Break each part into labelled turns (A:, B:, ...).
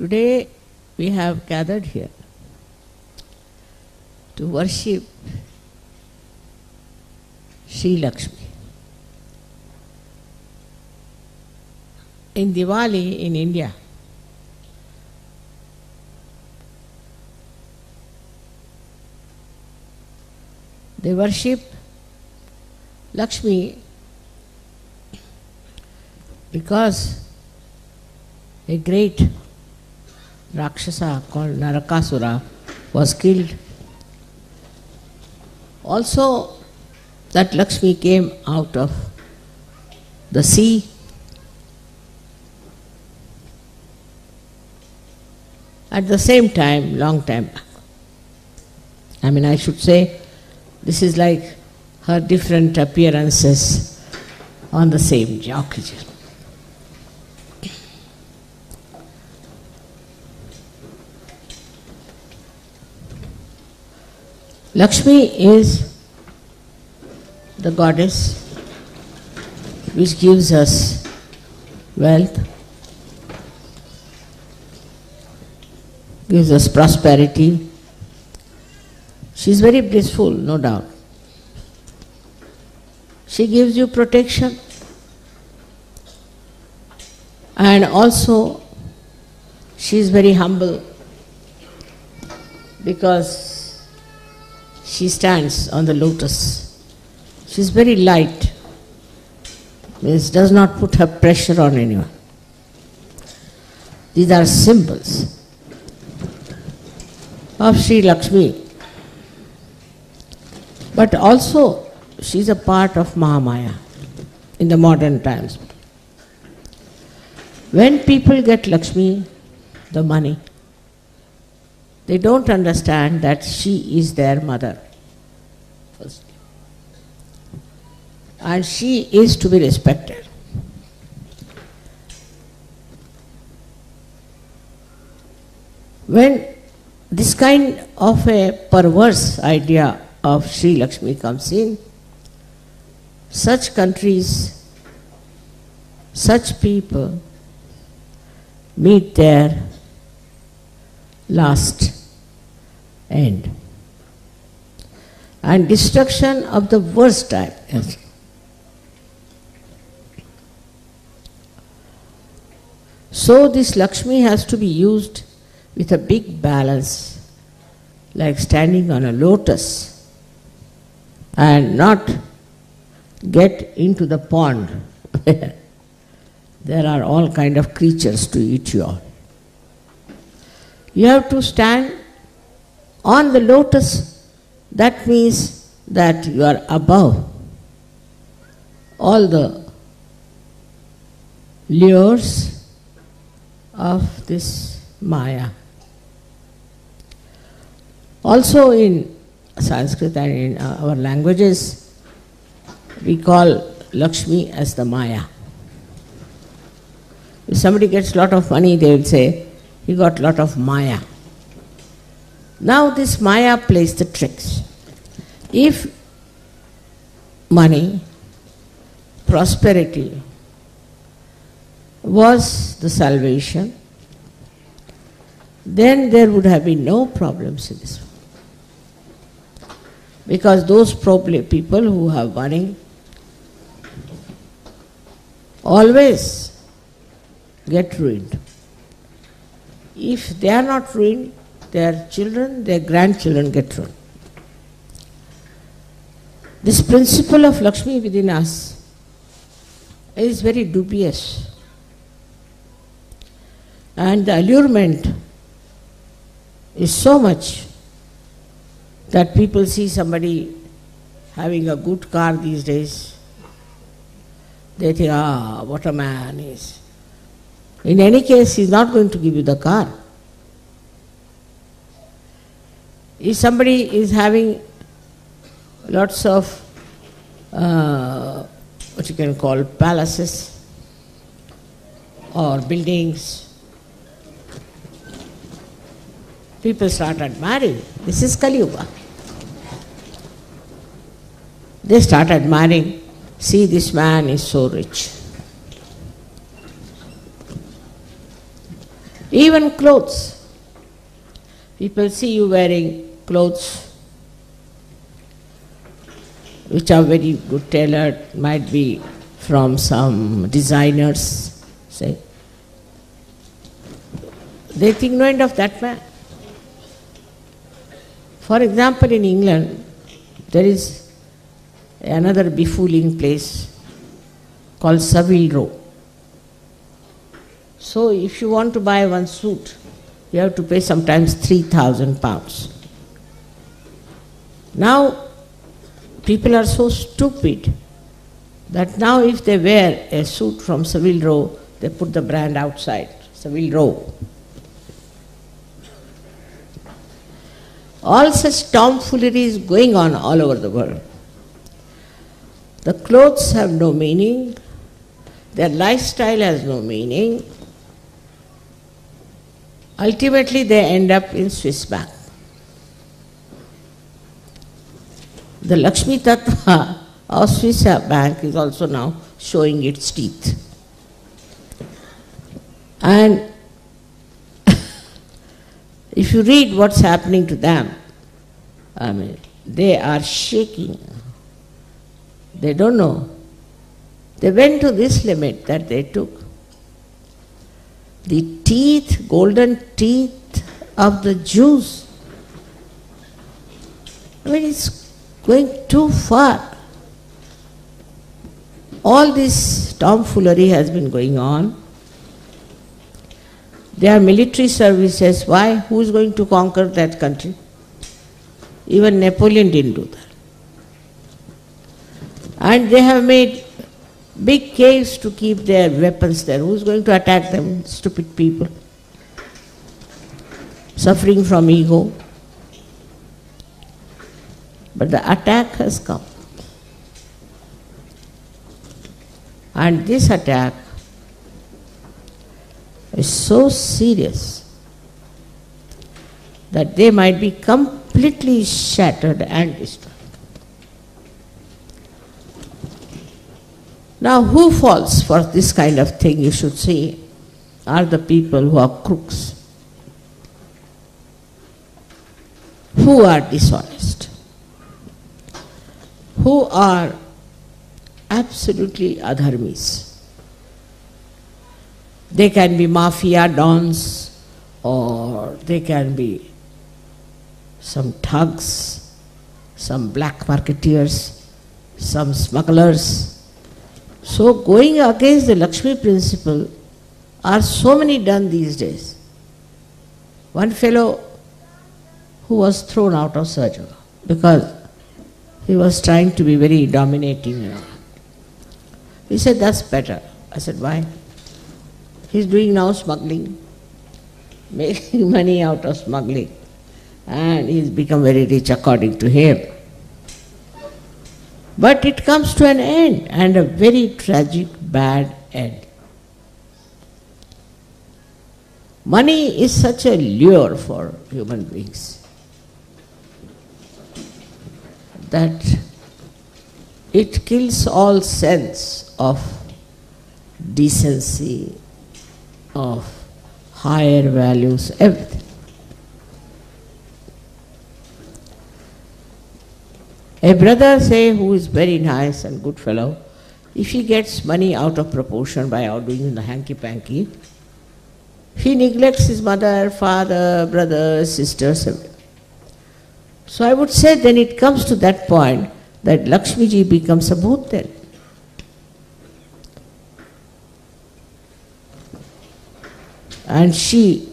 A: Today we have gathered here to worship Sri Lakshmi. In Diwali in India, they worship Lakshmi because a great Rakshasa called Narakasura was killed. Also, that Lakshmi came out of the sea. At the same time, long time back. I should say, this is like her different appearances on the same occasion. Lakshmi is the goddess which gives us wealth, gives us prosperity. She is very blissful, no doubt. She gives you protection, and also she is very humble because she stands on the lotus. She is very light, means does not put her pressure on anyone. These are symbols of Sri Lakshmi. But also she is a part of Mahamaya in the modern times. When people get Lakshmi, the money, they don't understand that she is their mother. First. And she is to be respected. When this kind of a perverse idea of Sri Lakshmi comes in, such countries, such people meet their last end. And destruction of the worst type. So this Lakshmi has to be used with a big balance, like standing on a lotus, and not get into the pond where there are all kind of creatures to eat you all. You have to stand on the lotus. That means that you are above all the lures of this Maya. Also in Sanskrit and in our languages, we call Lakshmi as the Maya. If somebody gets a lot of money, they will say, he got a lot of Maya. Now this Maya plays the tricks. If money, prosperity was the salvation, then there would have been no problems in this world. Because those people who have money always get ruined. If they are not ruined, their children, their grandchildren get ruined. This principle of Lakshmi within us is very dubious. And the allurement is so much that people see somebody having a good car these days, they think, what a man he is. In any case, he is not going to give you the car. If somebody is having lots of what you can call palaces or buildings, people start admiring. This is Kali Yuga. They start admiring, see, this man is so rich. Even clothes. People see you wearing clothes which are very good tailored, might be from some designers, say. They think no end of that man. For example, in England, there is another befooling place called Savile Row. So if you want to buy one suit, you have to pay sometimes £3,000. Now, people are so stupid that now if they wear a suit from Savile Row, they put the brand outside, Savile Row. All such tomfoolery is going on all over the world. The clothes have no meaning, their lifestyle has no meaning. Ultimately, they end up in Swiss bank. The Lakshmi Tattva of Swiss bank is also now showing its teeth. And if you read what's happening to them, I mean, they are shaking. They don't know. They went to this limit that they took. The teeth, golden teeth of the Jews. I mean, it's going too far. All this tomfoolery has been going on. There are military services. Why? Who is going to conquer that country? Even Napoleon didn't do that. And they have made big caves to keep their weapons there. Who is going to attack them? Stupid people. Suffering from ego. But the attack has come. And this attack is so serious that they might be completely shattered and destroyed. Now, who falls for this kind of thing, you should see, are the people who are crooks, who are dishonest, who are absolutely adharmis. They can be mafia dons, or they can be some thugs, some black marketeers, some smugglers. So going against the Lakshmi principle are so many done these days. One fellow who was thrown out of Sahajaga because he was trying to be very dominating. He said, that's better. I said, why? He's doing now smuggling, making money out of smuggling, and he's become very rich according to him. But it comes to an end, and a very tragic, bad end. Money is such a lure for human beings that it kills all sense of decency, of higher values, everything. A brother, say, who is very nice and good fellow, if he gets money out of proportion by outdoing the hanky-panky, he neglects his mother, father, brothers, sisters, everything. So I would say then it comes to that point that Lakshmi ji becomes a bhoot then. And she,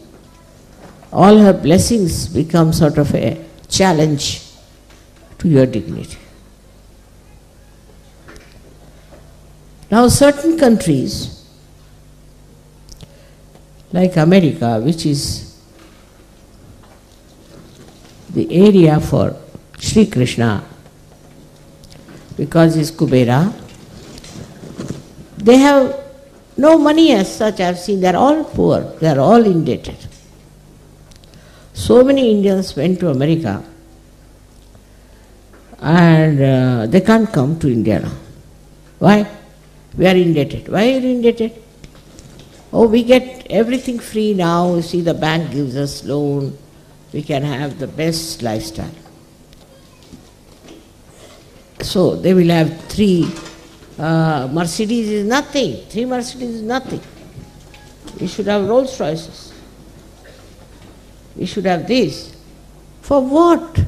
A: all her blessings become sort of a challenge to your dignity. Now certain countries, like America, which is the area for Sri Krishna, because he's Kubera, they have no money as such. I've seen they're all poor, they're all indebted. So many Indians went to America and they can't come to India now. Why? We are indebted. Why are you indebted? Oh, we get everything free now. You see, the bank gives us loan. We can have the best lifestyle. So they will have 3 Mercedes is nothing. 3 Mercedes is nothing. We should have Rolls Royces. We should have this. For what?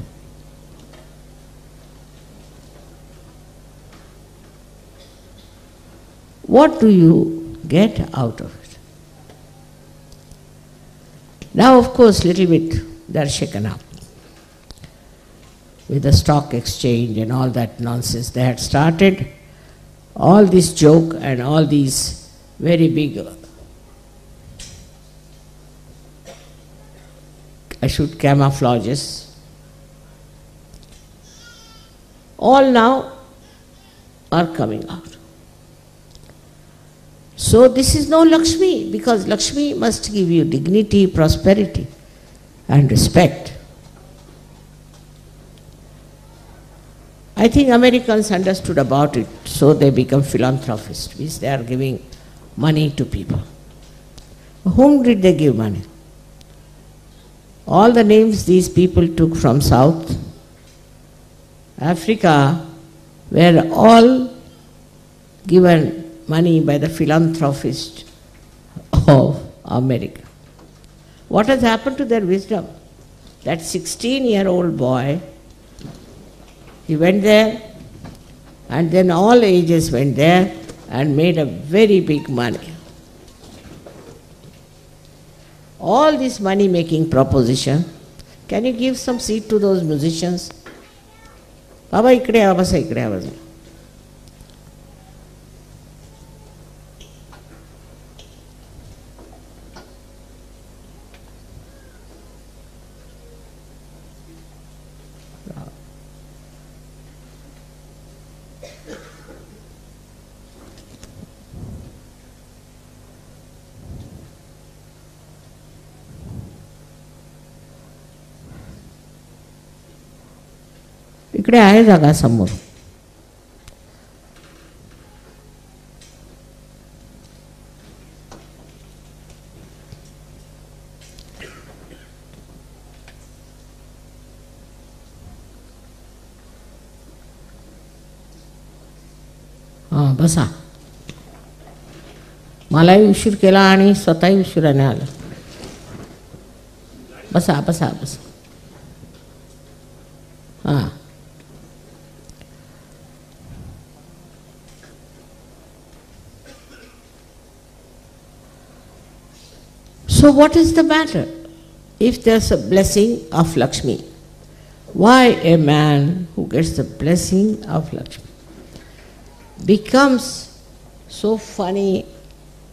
A: What do you get out of it? Now, of course, little bit they are shaken up with the stock exchange and all that nonsense. They had started all this joke and all these very big, camouflages. All now are coming out. So this is no Lakshmi, because Lakshmi must give you dignity, prosperity and respect. I think Americans understood about it, so they become philanthropists, means they are giving money to people. Whom did they give money? All the names these people took from South Africa were all given money by the philanthropist of America. What has happened to their wisdom? That 16-year-old boy, he went there, and then all ages went there and made a very big money. All this money-making proposition, can you give some seat to those musicians? Baba, ikde avasa, ikde avasa. इकडे आहे जागा समोर. हां बसा. मलाही उशीर केला आणि स्वतःही उशिराने आला. बसा बसा बसा. हां. So what is the matter? If there's a blessing of Lakshmi, why a man who gets the blessing of Lakshmi becomes so funny,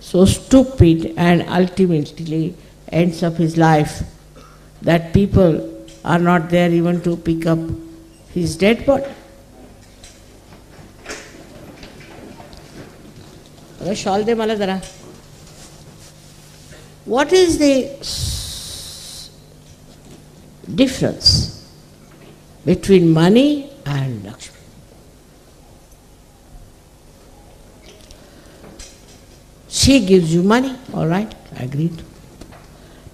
A: so stupid, and ultimately ends up his life that people are not there even to pick up his dead body? Shawl de mala zara. What is the difference between money and Lakshmi? She gives you money, all right, agreed.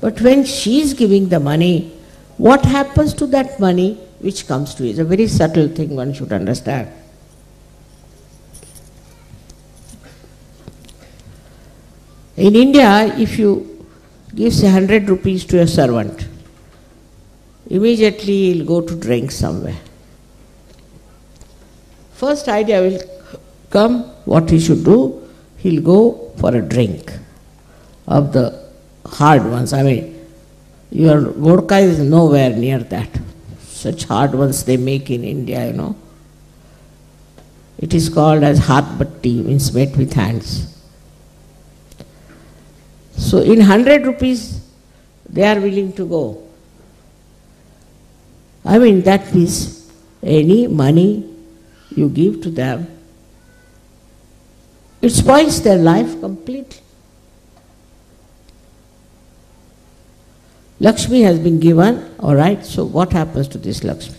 A: But when she is giving the money, what happens to that money which comes to you? It's a very subtle thing one should understand. In India, if you give 100 rupees to a servant, immediately he'll go to drink somewhere. First idea will come, what he should do, he'll go for a drink of the hard ones. I mean, your vodka is nowhere near that. Such hard ones they make in India, you know. It is called as hath batti, means made with hands. So in 100 rupees, they are willing to go. I mean, that means any money you give to them, it spoils their life completely. Lakshmi has been given, all right, so what happens to this Lakshmi?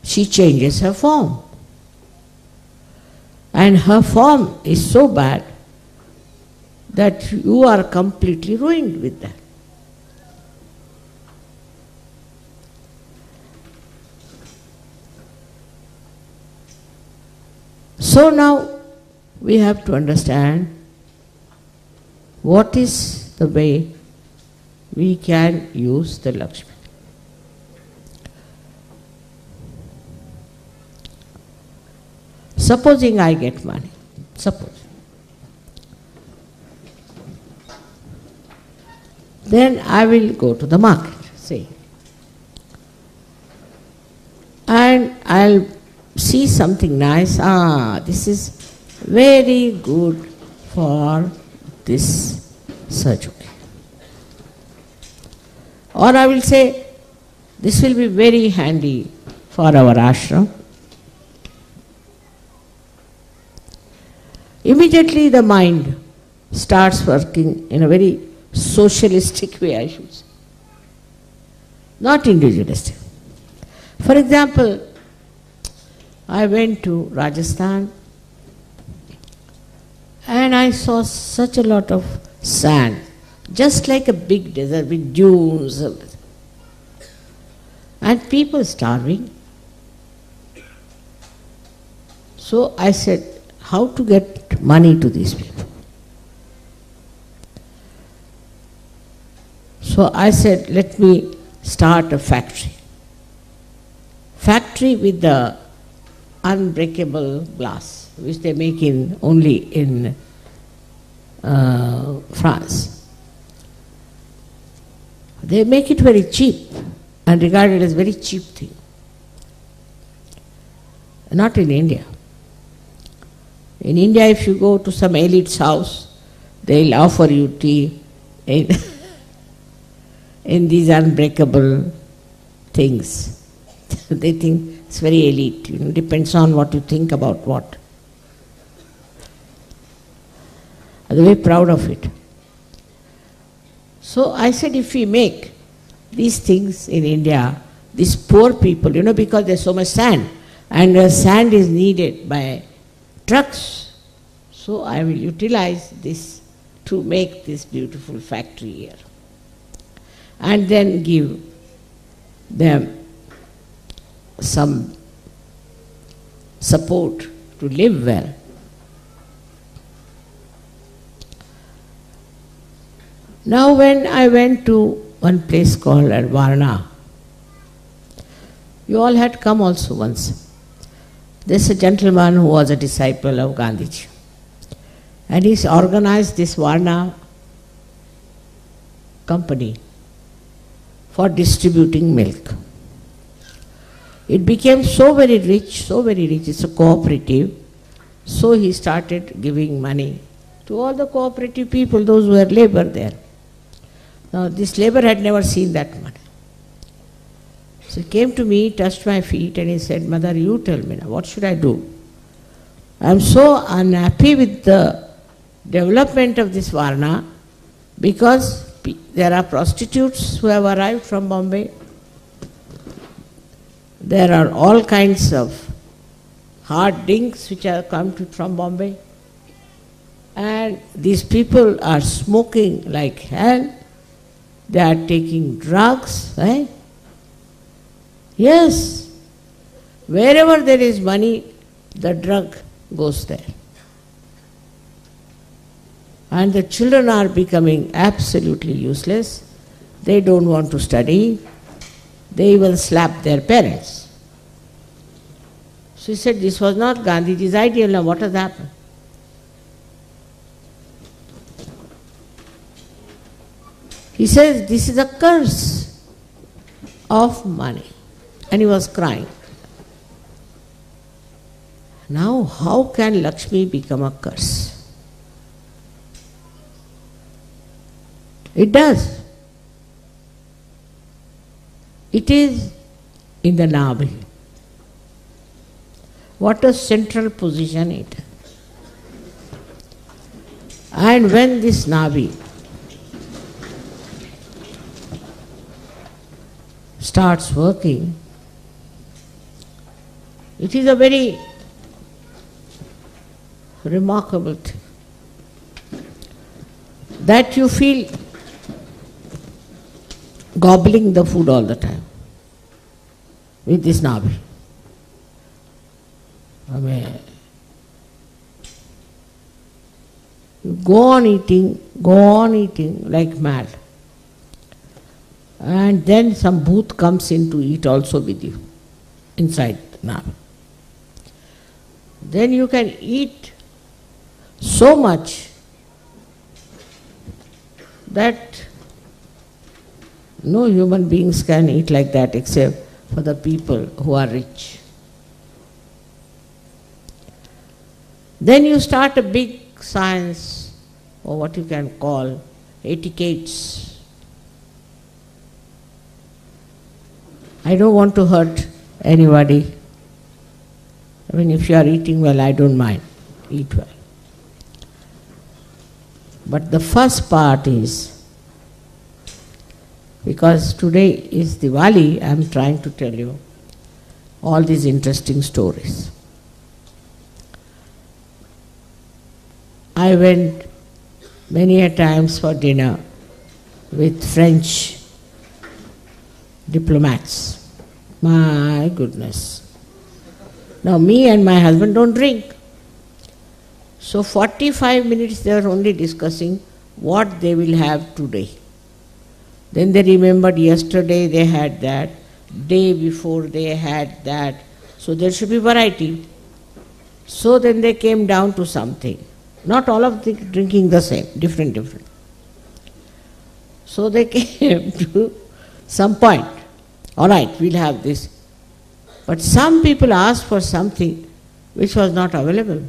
A: She changes her form. And her form is so bad that you are completely ruined with that. So now we have to understand what is the way we can use the Lakshmi. Supposing I get money, suppose. Then I will go to the market, say, and I'll see something nice. This is very good for this Sajuki. Or I will say, this will be very handy for our ashram. Immediately the mind starts working in a very socialistic way, I should say, not individualistic. For example, I went to Rajasthan and I saw such a lot of sand, just like a big desert with dunes and people starving. So I said, how to get money to these people? So I said, let me start a factory. Factory with the unbreakable glass, which they make only in France. They make it very cheap and regard it as very cheap thing. Not in India. In India, if you go to some elite's house, they'll offer you tea in these unbreakable things. They think it's very elite, depends on what you think about what. I'm very proud of it. So I said, if we make these things in India, these poor people, because there's so much sand, and sand is needed by trucks, so I will utilize this to make this beautiful factory here. And then give them some support to live well. Now when I went to one place called Varna, you all had come also once. There's a gentleman who was a disciple of Gandhiji, and he's organized this Varna company for distributing milk. It became so very rich, it's a cooperative, so he started giving money to all the cooperative people, those who were labor there. Now this labor had never seen that money. So he came to me, touched my feet and he said, Mother, you tell me now, what should I do? I am so unhappy with the development of this Varna because there are prostitutes who have arrived from Bombay. There are all kinds of hard drinks which have come from Bombay. And these people are smoking like hell. They are taking drugs, right? Yes. Wherever there is money, the drug goes there. And the children are becoming absolutely useless. They don't want to study. They even slap their parents. So he said, this was not Gandhiji's ideal. Now what has happened? He says, this is a curse of money. And he was crying. Now how can Lakshmi become a curse? It does. It is in the Nabhi. What a central position it is. And when this Nabhi starts working, it is a very remarkable thing. that you feel gobbling the food all the time with this navi. I mean, you go on eating like mad. And then some bhoot comes in to eat also with you, inside the navi. Then you can eat so much that no human beings can eat like that except for the people who are rich. Then you start a big science, or what you can call etiquettes. I don't want to hurt anybody. I mean, if you are eating well, I don't mind. Eat well. But the first part is, because today is Diwali, I am trying to tell you all these interesting stories. I went many a times for dinner with French diplomats. My goodness. Now me and my husband don't drink. So 45 minutes they are only discussing what they will have today. Then they remembered yesterday they had that, day before they had that. So there should be variety. So then they came down to something. Not all of them drinking the same, different. So they came to some point. All right, we'll have this. But some people asked for something which was not available.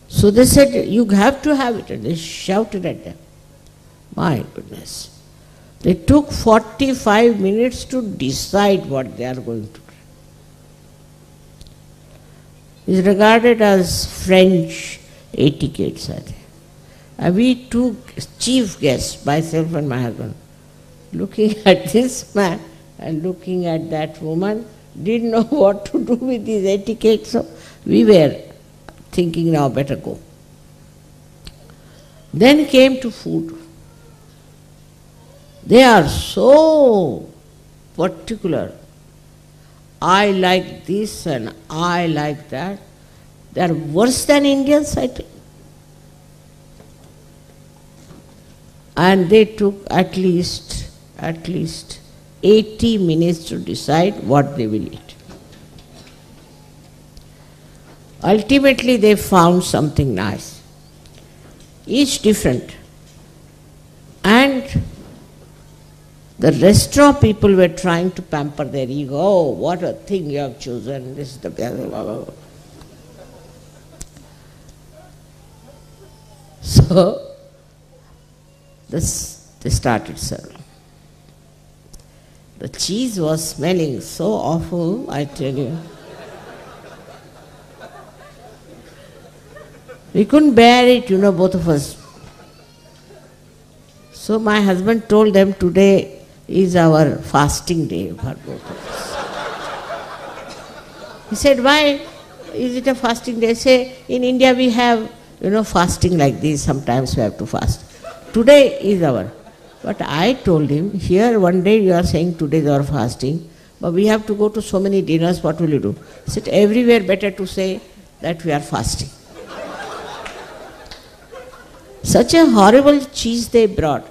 A: So they said, you have to have it, and they shouted at them. My goodness. They took 45 minutes to decide what they are going to do. It's regarded as French etiquette, I think. And we took chief guests, myself and my husband, looking at this man and looking at that woman, didn't know what to do with these etiquettes. So we were thinking now better go. Then came to food. They are so particular. I like this and I like that. They are worse than Indians, I think. And they took at least 80 minutes to decide what they will eat. Ultimately, they found something nice, each different. And the restaurant people were trying to pamper their ego. Oh, what a thing you have chosen. This is the blah, blah, blah, blah. So, they started serving. The cheese was smelling so awful, I tell you. We couldn't bear it, both of us. So my husband told them, today is our fasting day for both of us. He said, why is it a fasting day? I say, in India we have, fasting like this, sometimes we have to fast. Today is our. But I told him, here one day you are saying today is our fasting, but we have to go to so many dinners, what will you do? He said, everywhere better to say that we are fasting. Such a horrible cheese they brought.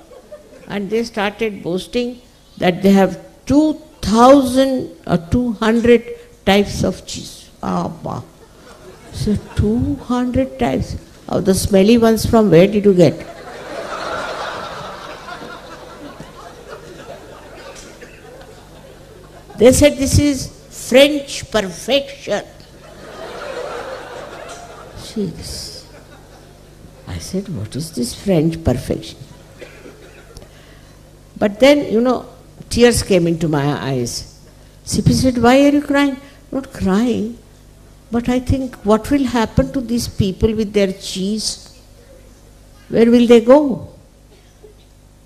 A: And they started boasting that they have 2,000 or 200 types of cheese. Abba. So 200 types. Of the smelly ones, from where did you get? They said this is French perfection. See this. I said, what is this French perfection? But then, tears came into my eyes. Sippy said, why are you crying? Not crying, but I think, what will happen to these people with their cheese? Where will they go?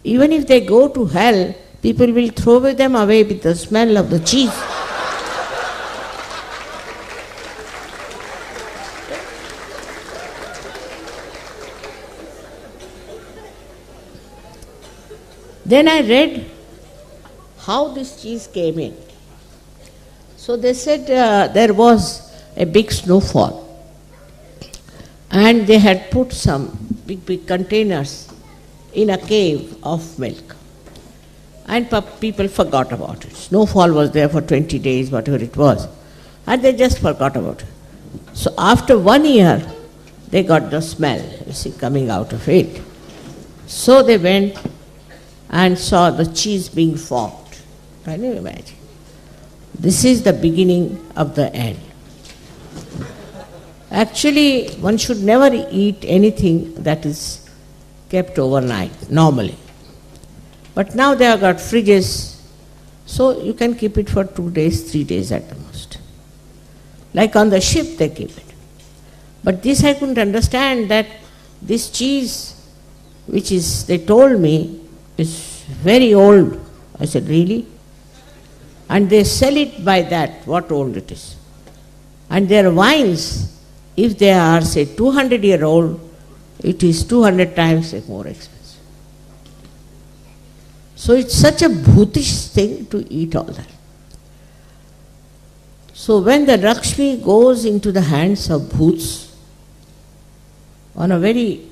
A: Even if they go to hell, people will throw them away with the smell of the cheese. Then I read how this cheese came in. So they said there was a big snowfall and they had put some big containers in a cave of milk. And people forgot about it. Snowfall was there for 20 days, whatever it was. And they just forgot about it. So after 1 year, they got the smell, you see, coming out of it. So they went and saw the cheese being formed. Can you imagine? This is the beginning of the end. Actually, one should never eat anything that is kept overnight, normally. But now they have got fridges, so you can keep it for 2 days, 3 days at the most. Like on the ship they keep it. But this I couldn't understand, that this cheese, which is, they told me, is very old. I said, really? And they sell it by that, what old it is. And their wines, if they are, say, 200-year-old, it is 200 times more expensive. So it's such a bhutish thing to eat all that. So when the Lakshmi goes into the hands of bhuts, on a very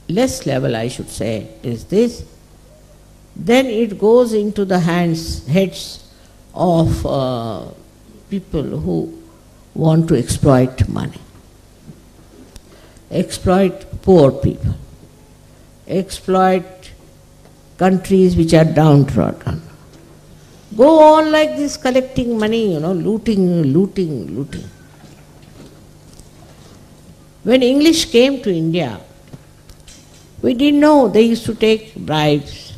A: less level I should say, is this, then it goes into the heads of people who want to exploit money, exploit poor people, exploit countries which are downtrodden. Go on like this, collecting money, looting. When English came to India, we didn't know they used to take bribes.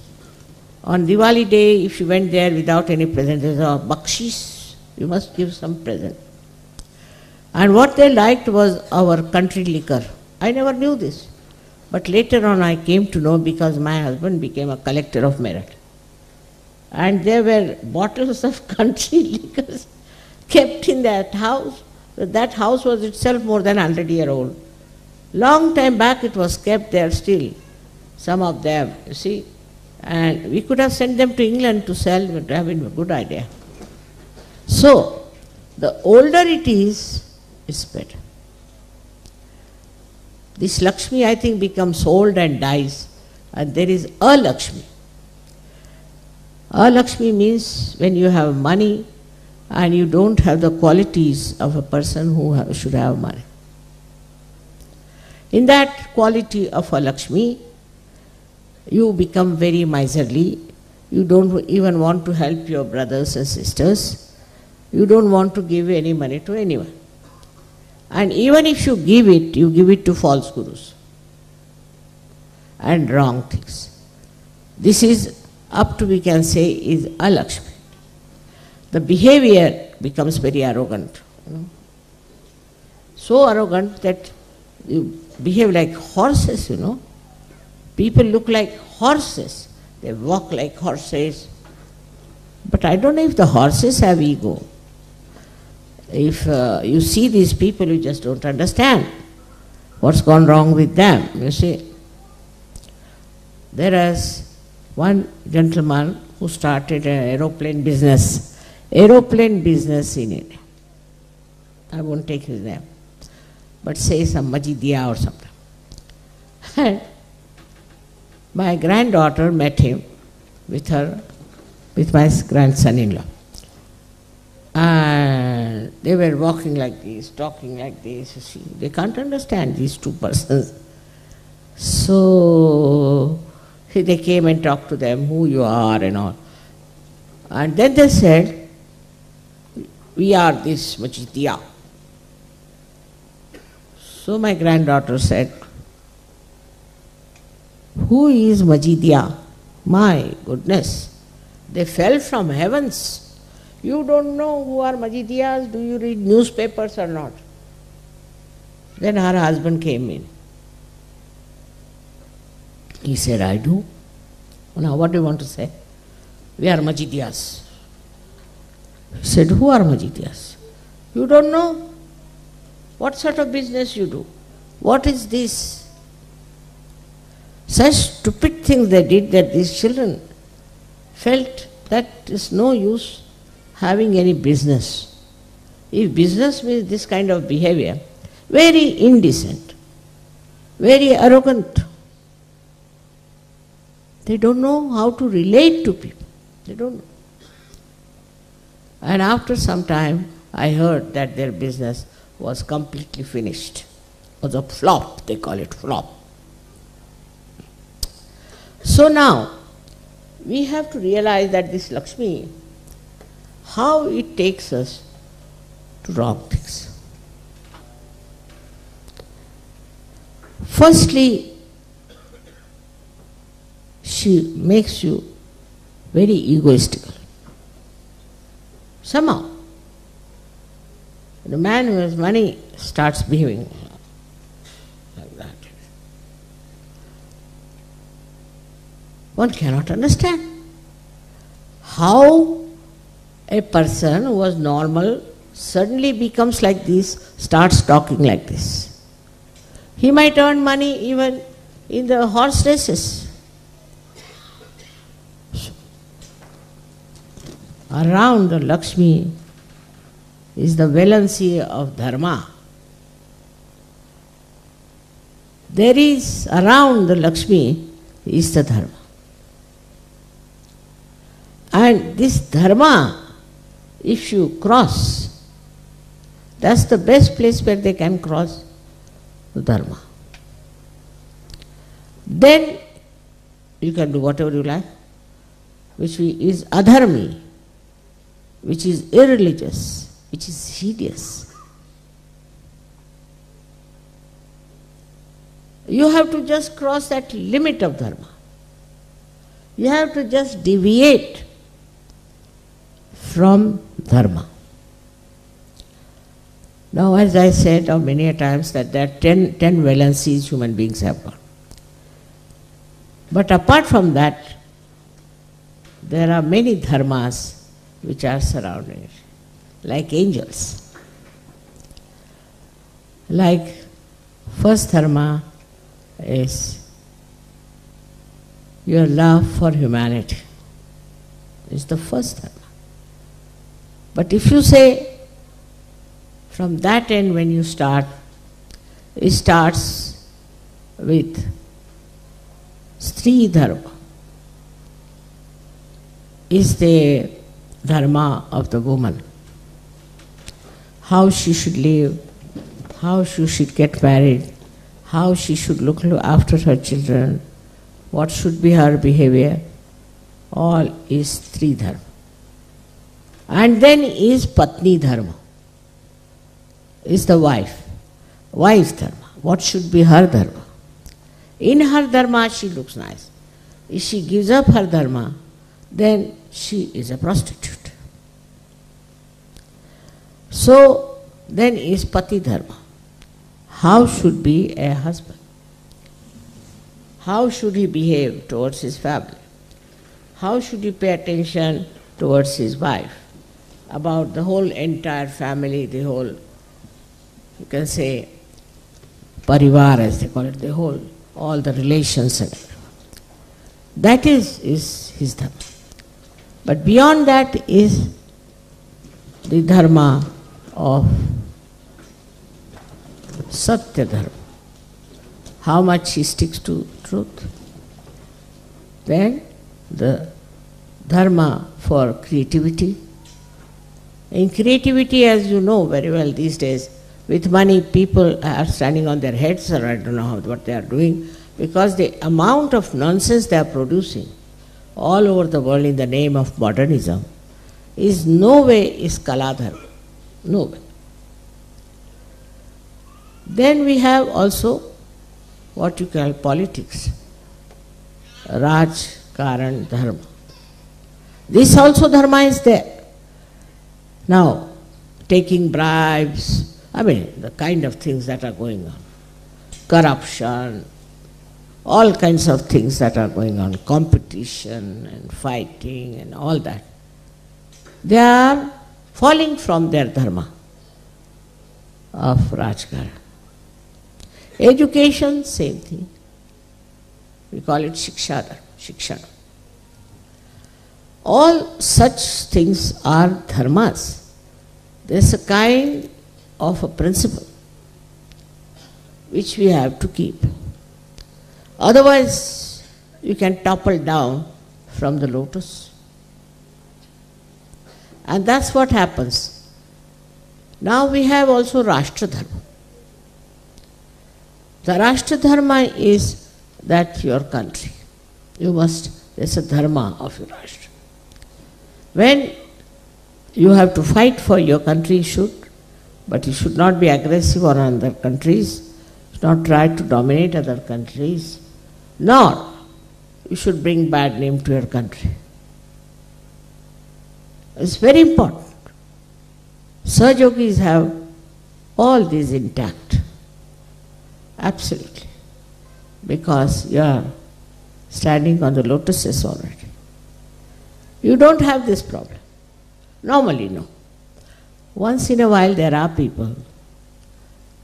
A: On Diwali day, if you went there without any present, there was a bakshish, you must give some present. And what they liked was our country liquor. I never knew this. But later on I came to know, because my husband became a collector of merit. And there were bottles of country liquors kept in that house. That house was itself more than 100-year-old. Long time back it was kept there still, some of them, you see. And we could have sent them to England to sell, it would have been a good idea. So, the older it is, it's better. This Lakshmi, I think, becomes old and dies, and there is a Lakshmi. A Lakshmi means when you have money and you don't have the qualities of a person who should have money. In that quality of a Lakshmi, you become very miserly. You don't even want to help your brothers and sisters. You don't want to give any money to anyone. And even if you give it to false gurus and wrong things. This is up to, we can say, is a Lakshmi. The behavior becomes very arrogant. So arrogant that you behave like horses, People look like horses. They walk like horses. But I don't know if the horses have ego. If you see these people, you just don't understand what's gone wrong with them, you see. There is one gentleman who started an aeroplane business in India. I won't take his name, but say some Majidia or something. And my granddaughter met him with my grandson-in-law. And they were walking like this, talking like this, you see. They can't understand these two persons. So they came and talked to them, who you are and all. And then they said, we are this Majidia. So my granddaughter said, who is Majidia? My goodness, they fell from heavens. You don't know who are Majidiyas? Do you read newspapers or not? Then her husband came in. He said, I do. Now what do you want to say? We are Majidiyas. He said, who are Majidiyas? You don't know? What sort of business you do? What is this? Such stupid things they did that these children felt that it's no use having any business. If business means this kind of behavior, very indecent, very arrogant. They don't know how to relate to people. They don't know. And after some time, I heard that their business was completely finished. It was a flop, they call it flop. So now, we have to realize that this Lakshmi, how it takes us to wrong things. Firstly, she makes you very egoistical. Somehow, the man who has money starts behaving like that. One cannot understand how a person who was normal suddenly becomes like this, starts talking like this. He might earn money even in the horse races. Around the Lakshmi is the velancy of dharma. There is around the Lakshmi is the dharma. And this dharma, if you cross, that's the best place where they can cross the dharma. Then you can do whatever you like, which is adharmi, which is irreligious, which is hideous. You have to just cross that limit of dharma. You have to just deviate from dharma. Now, as I said many a times, that there are 10 valencies human beings have got. But apart from that, there are many dharmas which are surrounding it, like angels. Like first dharma is your love for humanity. It's the first dharma. But if you say from that end when you start, it starts with Stri Dharma. Is the dharma of the woman. How she should live, how she should get married, how she should look after her children, what should be her behavior, all is Stri Dharma. And then is Patni Dharma, is the wife, wife's dharma. What should be her dharma? In her dharma she looks nice. If she gives up her dharma, then she is a prostitute. So then is Pati Dharma. How should be a husband? How should he behave towards his family? How should he pay attention towards his wife? About the whole entire family, the whole, you can say, parivar as they call it, the whole, all the relations and everything. That is his dharma. But beyond that is the dharma of Satya Dharma. How much he sticks to truth. Then the dharma for creativity. In creativity, as you know very well these days, with money people are standing on their heads, or I don't know what they are doing, because the amount of nonsense they are producing all over the world in the name of modernism is no way is Kala Dharma. No way. Then we have also what you call politics. Raj, Karan, Dharma. This also dharma is there. Now, taking bribes, the kind of things that are going on. Corruption, all kinds of things that are going on. Competition and fighting and all that. They are falling from their dharma of Rajkaran. Education, same thing. 'thing. We call it Shiksha Dharma, Shikshana. All such things are dharmas. There is a kind of a principle which we have to keep. Otherwise, you can topple down from the lotus. And that's what happens. Now we have also Rashtra Dharma. The Rashtra Dharma is that your country. There's a dharma of your Rashtra. When you have to fight for your country, you should, but you should not be aggressive on other countries, should not try to dominate other countries, nor you should bring bad name to your country. It's very important. Sahaja-yogis have all these intact, absolutely, because you are standing on the lotuses already. You don't have this problem. Normally, no. Once in a while there are people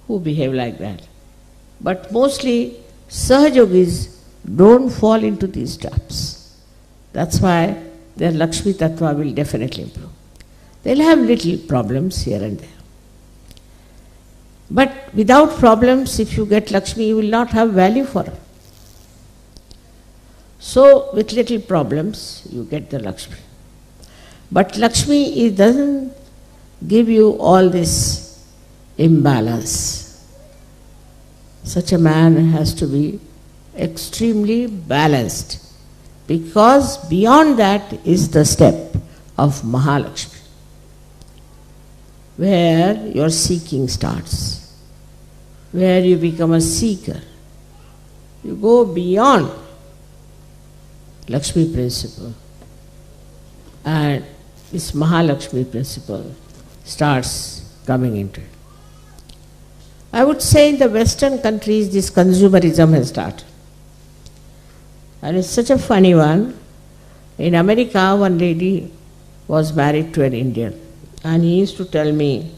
A: who behave like that. But mostly Sahaja-yogis don't fall into these traps. That's why their Lakshmi Tattva will definitely improve. They'll have little problems here and there. But without problems, if you get Lakshmi, you will not have value for her. So, with little problems, you get the Lakshmi. But Lakshmi, it doesn't give you all this imbalance. Such a man has to be extremely balanced, because beyond that is the step of Mahalakshmi, where your seeking starts, where you become a seeker. You go beyond Lakshmi principle, and this Mahalakshmi principle starts coming into it. I would say in the Western countries this consumerism has started. And it's such a funny one. In America, one lady was married to an Indian, and he used to tell me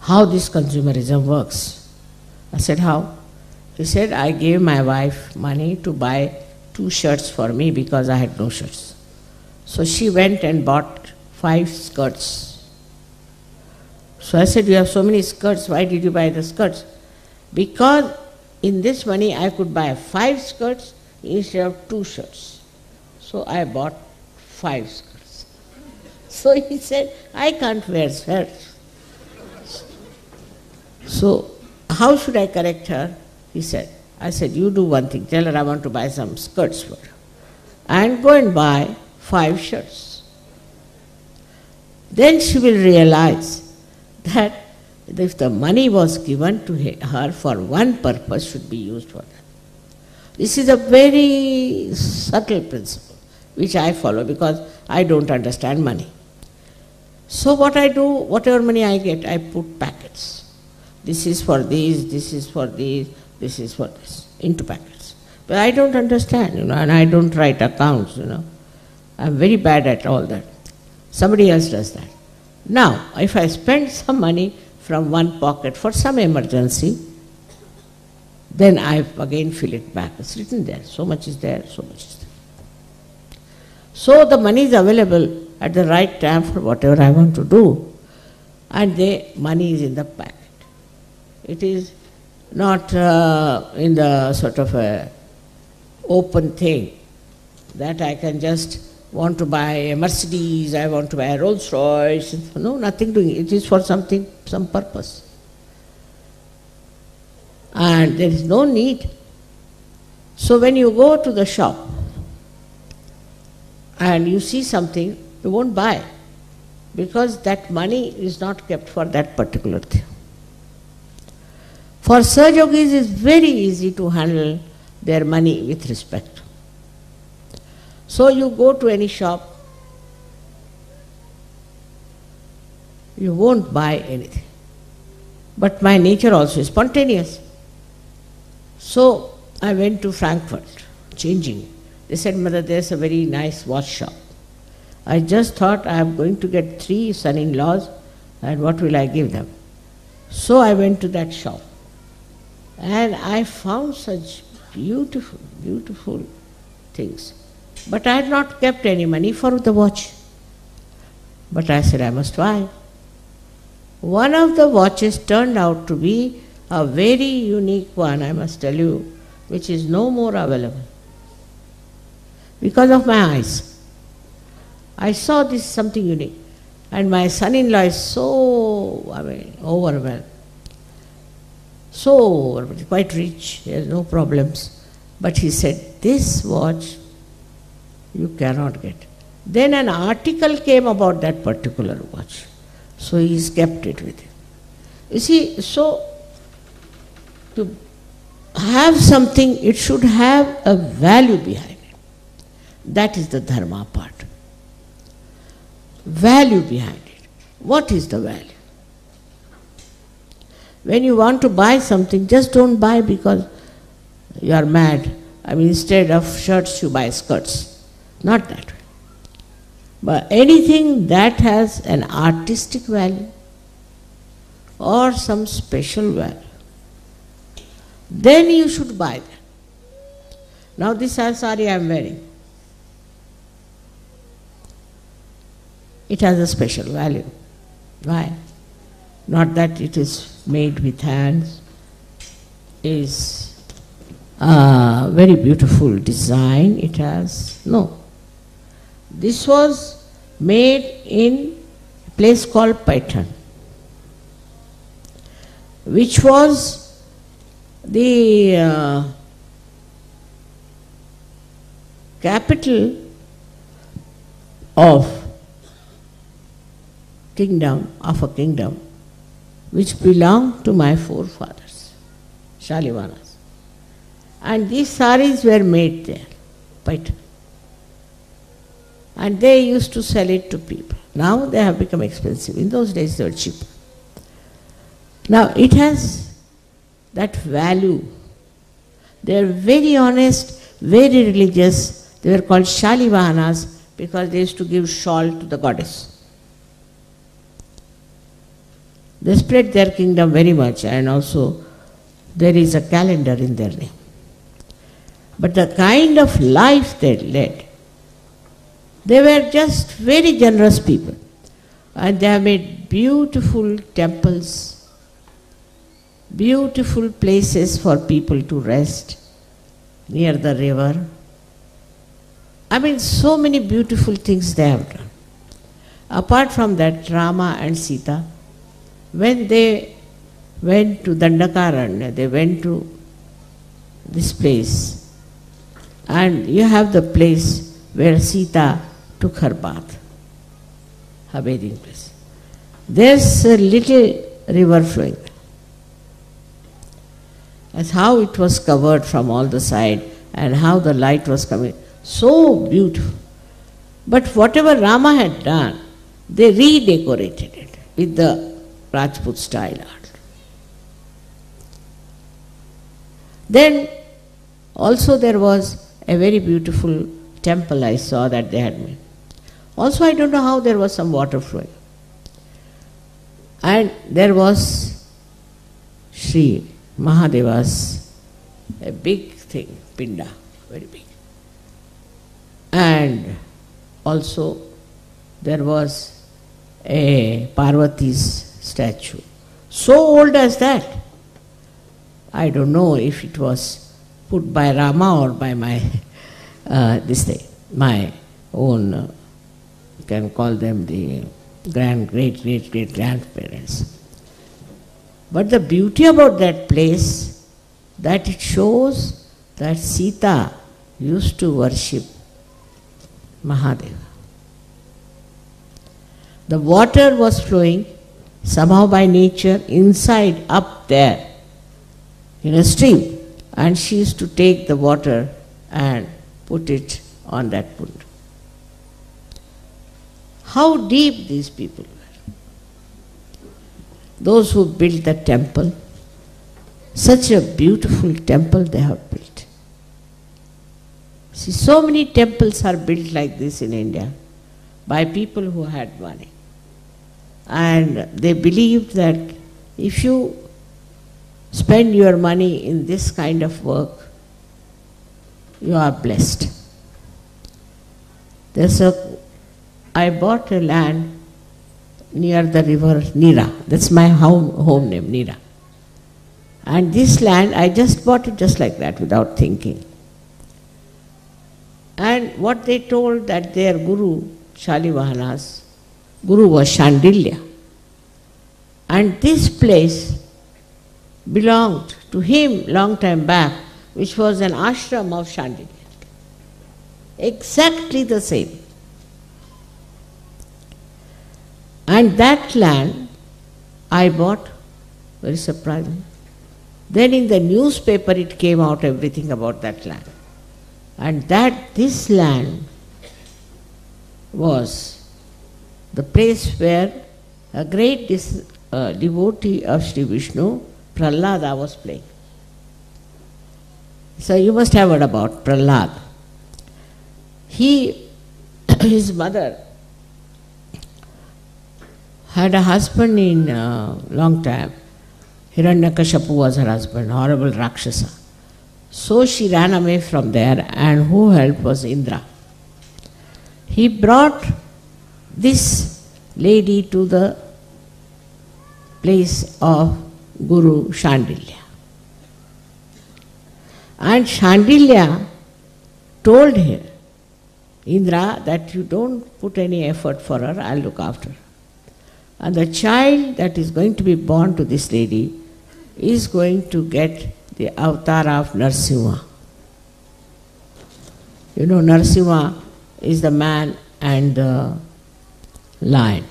A: how this consumerism works. I said, how? He said, I gave my wife money to buy 2 shirts for me because I had no shirts. So she went and bought 5 skirts. So I said, you have so many skirts, why did you buy the skirts? Because in this money I could buy 5 skirts instead of 2 shirts. So I bought 5 skirts. So he said, I can't wear shirts. So how should I correct her? He said, I said, you do one thing, tell her I want to buy some skirts for her, and go and buy 5 shirts. Then she will realize that if the money was given to her for one purpose, should be used for that. This is a very subtle principle which I follow because I don't understand money. So what I do, whatever money I get, I put packets. This is for these, this is for these, this is for this, into packets. But I don't understand, and I don't write accounts, I'm very bad at all that. Somebody else does that. Now, if I spend some money from one pocket for some emergency, then I again fill it back. It's written there, so much is there, so much is there. So the money is available at the right time for whatever I want to do, and the money is in the packet. It is not in the sort of a open thing that I can just want to buy a Mercedes, I want to buy a Rolls Royce. No, nothing doing. It is for something, some purpose. And there is no need. So when you go to the shop and you see something, you won't buy, because that money is not kept for that particular thing. For Sahaja-yogis, it is very easy to handle their money with respect. So you go to any shop, you won't buy anything. But my nature also is spontaneous. So I went to Frankfurt, changing. They said, Mother, there's a very nice watch shop. I just thought I am going to get 3 son-in-laws, and what will I give them? So I went to that shop, and I found such beautiful, beautiful things. But I had not kept any money for the watch. But I said I must buy. One of the watches turned out to be a very unique one, I must tell you, which is no more available. Because of my eyes. I saw this something unique. And my son-in-law is so, overwhelmed. So overwhelmed, quite rich, he has no problems. But he said, this watch you cannot get. Then an article came about that particular watch. So he's kept it with him. You see, so to have something, it should have a value behind it. That is the dharma part. Value behind it. What is the value? When you want to buy something, just don't buy because you are mad. Instead of shirts, you buy skirts. Not that way. But anything that has an artistic value or some special value, then you should buy that. Now this sari I am wearing, it has a special value. Why? Not that it is made with hands, is a very beautiful design it has. No. This was made in a place called Paitan, which was the capital of a kingdom which belonged to my forefathers, Shalivanas. And these saris were made there, Paitan. And they used to sell it to people. Now they have become expensive. In those days they were cheap. Now it has that value. They are very honest, very religious. They were called Shalivahanas because they used to give shawl to the goddess. They spread their kingdom very much, and also there is a calendar in their name. But the kind of life they led, they were just very generous people. And they have made beautiful temples, beautiful places for people to rest near the river. So many beautiful things they have done. Apart from that, Rama and Sita, when they went to Dandakaranya, they went to this place. And you have the place where Sita took her bath, her bathing place. There's a little river flowing. As how it was covered from all the side and how the light was coming. So beautiful. But whatever Rama had done, they redecorated it with the Rajput style art. Then also there was a very beautiful temple I saw that they had made. Also I don't know how there was some water flowing. And there was Sri Mahadeva's a big thing, Pinda, very big. And also there was a Parvati's statue. So old as that. I don't know if it was put by Rama or by my my own, you can call them the great grandparents. But the beauty about that place, that it shows that Sita used to worship Mahadeva. The water was flowing somehow by nature inside up there in a stream, and she used to take the water and put it on that pund. How deep these people were. Those who built the temple, such a beautiful temple they have built. See, so many temples are built like this in India by people who had money. And they believed that if you spend your money in this kind of work, you are blessed. I bought a land near the river Nira. That's my home name, Nira. And this land, I just bought it just like that without thinking. And what they told that their guru, Shalivahana's guru was Shandilya. And this place belonged to him long time back, which was an ashram of Shandilya. Exactly the same. And that land I bought, very surprising. Then in the newspaper it came out everything about that land. And this land was the place where a great devotee of Sri Vishnu, Prahlada, was playing. So you must have heard about Prahlad. His mother had a husband in a long time. Hiranyakashipu was her husband, horrible Rakshasa. So she ran away from there, and who helped was Indra. He brought this lady to the place of Guru Shandilya. And Shandilya told her, Indra, that you don't put any effort for her, I'll look after her. And the child that is going to be born to this lady is going to get the avatar of Narsimha. You know, Narsimha is the man and the lion.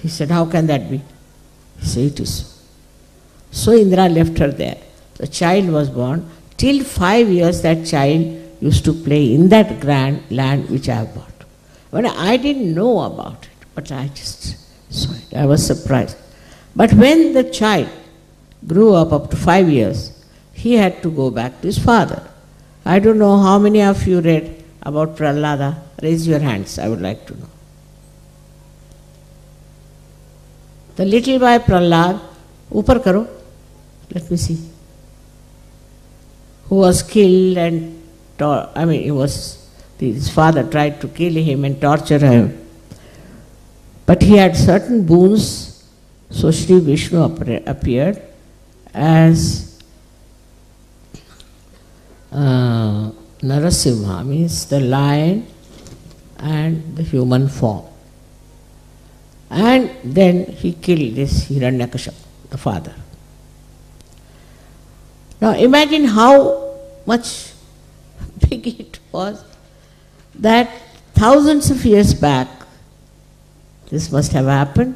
A: He said, how can that be? He said, it is so. So Indra left her there. The child was born. Till 5 years that child used to play in that grand land which I have bought. When I didn't know about it, but I just saw it. I was surprised. But when the child grew up to 5 years, he had to go back to his father. I don't know how many of you read about Prahlada. Raise your hands, I would like to know. The little boy Prahlad, upar karo, let me see, who was killed and his father tried to kill him and torture him. But he had certain boons, so Sri Vishnu appeared as Narasimha, means the lion and the human form. And then he killed this Hiranyakashipu, the father. Now imagine how much big it was that thousands of years back this must have happened,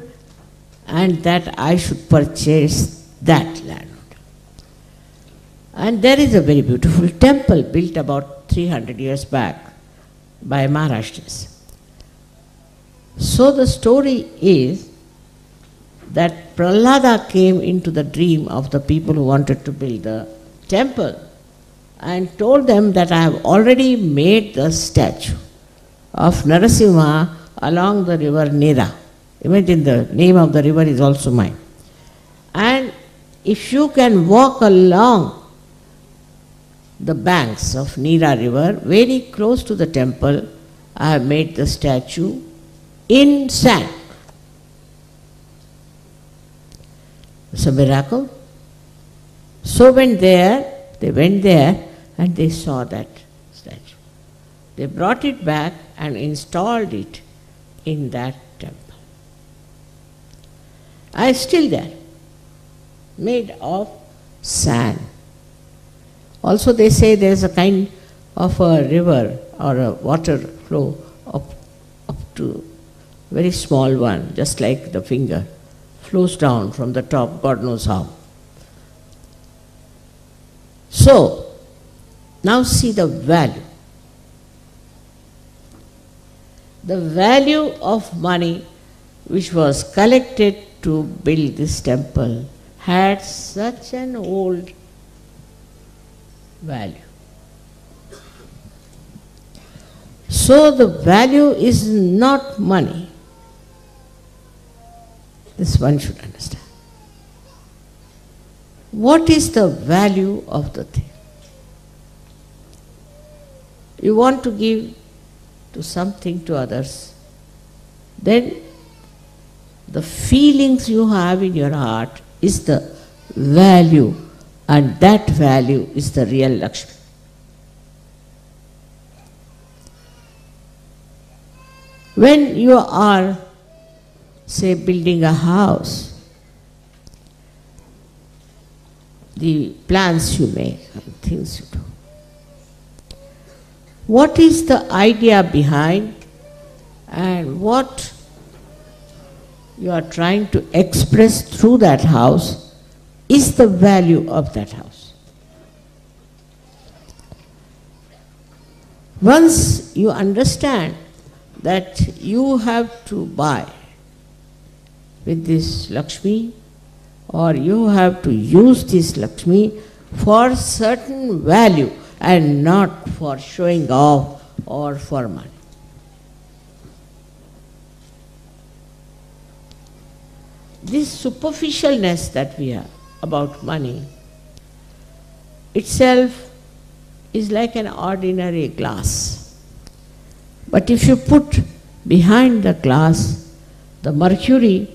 A: and that I should purchase that land. And there is a very beautiful temple built about 300 years back by Maharashtrians. So the story is that Prahlada came into the dream of the people who wanted to build the temple and told them that I have already made the statue of Narasimha along the river Nira. Imagine, the name of the river is also mine. And if you can walk along the banks of Nira river, very close to the temple, I have made the statue in sand. It's a miracle. So they went there and they saw that statue. They brought it back and installed it in that temple. It's still there, made of sand. Also they say there is a kind of a river or a water flow up to a very small one, just like the finger, flows down from the top, God knows how. So, now see the value. The value of money which was collected to build this temple had such an old value. So the value is not money. This one should understand. What is the value of the thing? you want to give to something to others, then the feelings you have in your heart is the value, and that value is the real Lakshmi. When you are, say, building a house, the plans you make and things you do, what is the idea behind and what you are trying to express through that house is the value of that house. Once you understand that you have to buy with this Lakshmi, or you have to use this Lakshmi for certain value and not for showing off or for money. This superficialness that we have about money itself is like an ordinary glass. But if you put behind the glass the mercury,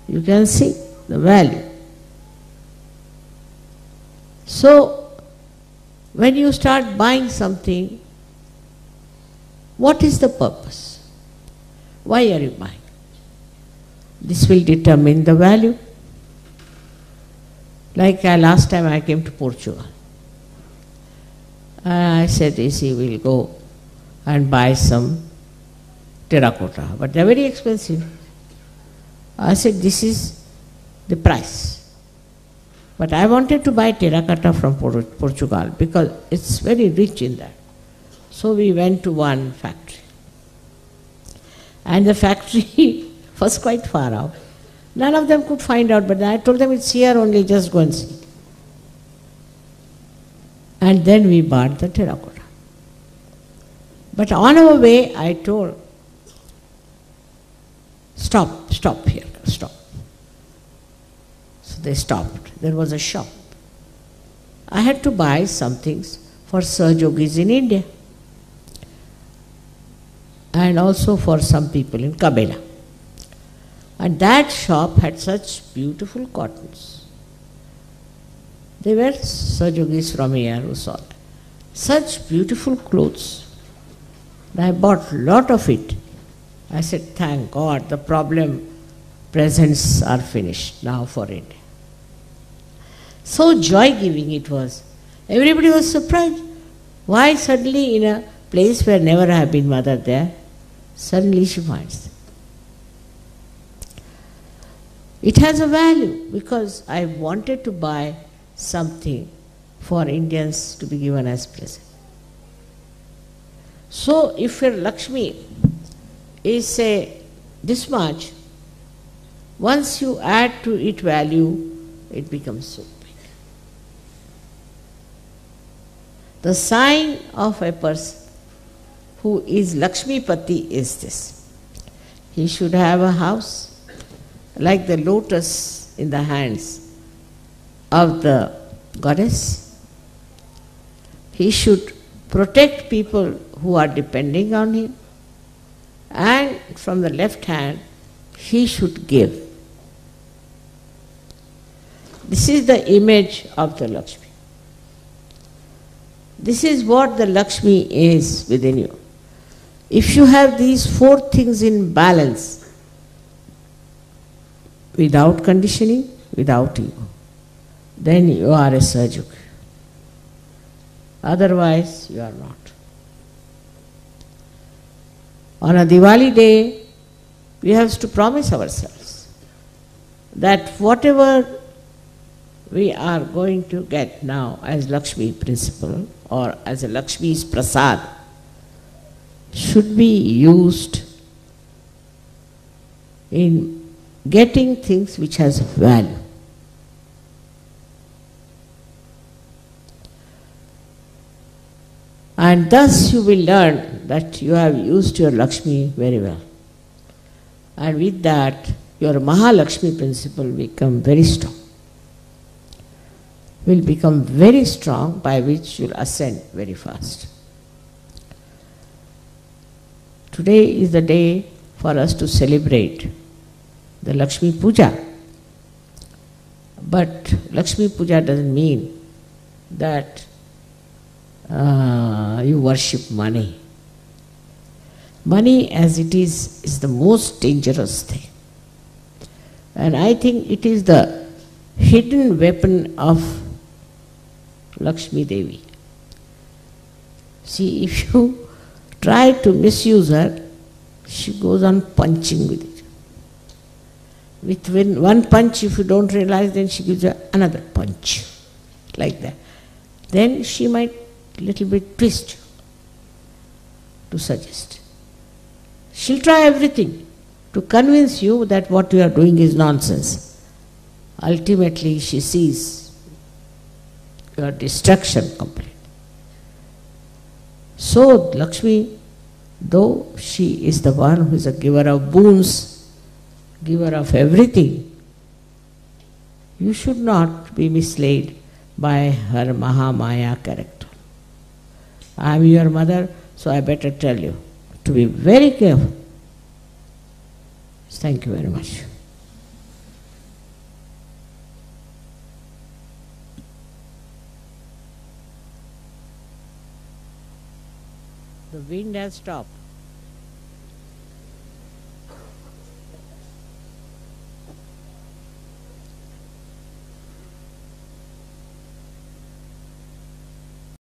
A: you can see the value. So, when you start buying something, what is the purpose? Why are you buying? This will determine the value. Like last time I came to Portugal. I said, we will go and buy some terracotta, but they are very expensive. I said, this is the price. But I wanted to buy terracotta from Portugal because it's very rich in that. So we went to one factory. And the factory was quite far out. None of them could find out, but I told them it's here only, just go and see. And then we bought the terracotta. But on our way, I told, stop here, stop. So they stopped. There was a shop. I had to buy some things for Sahaj Yogis in India and also for some people in Kabela. And that shop had such beautiful cottons. They were Sahaj Yogis from here who saw that. Such beautiful clothes. I bought a lot of it. I said, thank God, the problem presents are finished now for India. So joy-giving it was. Everybody was surprised. Why suddenly in a place where never have been mother there, suddenly she finds them. It has a value because I wanted to buy something for Indians to be given as present. So if your Lakshmi is, say, this much, once you add to it value, it becomes so big. The sign of a person who is Lakshmi Pati is this. He should have a house like the lotus in the hands of the goddess. He should protect people who are depending on him, and from the left hand, he should give. This is the image of the Lakshmi. This is what the Lakshmi is within you. If you have these four things in balance, without conditioning, without ego, then you are a Sahaj Yogi. Otherwise, you are not. On a Diwali day, we have to promise ourselves that whatever we are going to get now as Lakshmi principle or as a Lakshmi's prasad should be used in getting things which has value. And thus you will learn that you have used your Lakshmi very well. And with that, your Mahalakshmi principle will become very strong. Will become very strong, by which you will ascend very fast. Today is the day for us to celebrate the Lakshmi Puja. But Lakshmi Puja doesn't mean that you worship money. Money as it is the most dangerous thing. And I think it is the hidden weapon of Lakshmi Devi. See, if you try to misuse her, she goes on punching with it. With one punch, if you don't realize, then she gives you another punch, like that. Then she might little bit twist to suggest. She'll try everything to convince you that what you are doing is nonsense. Ultimately, she sees your destruction complete. So, Lakshmi, though she is the one who is a giver of boons, giver of everything, you should not be misled by her Mahamaya character. I am your mother, so I better tell you to be very careful. Thank you very much. The wind has stopped.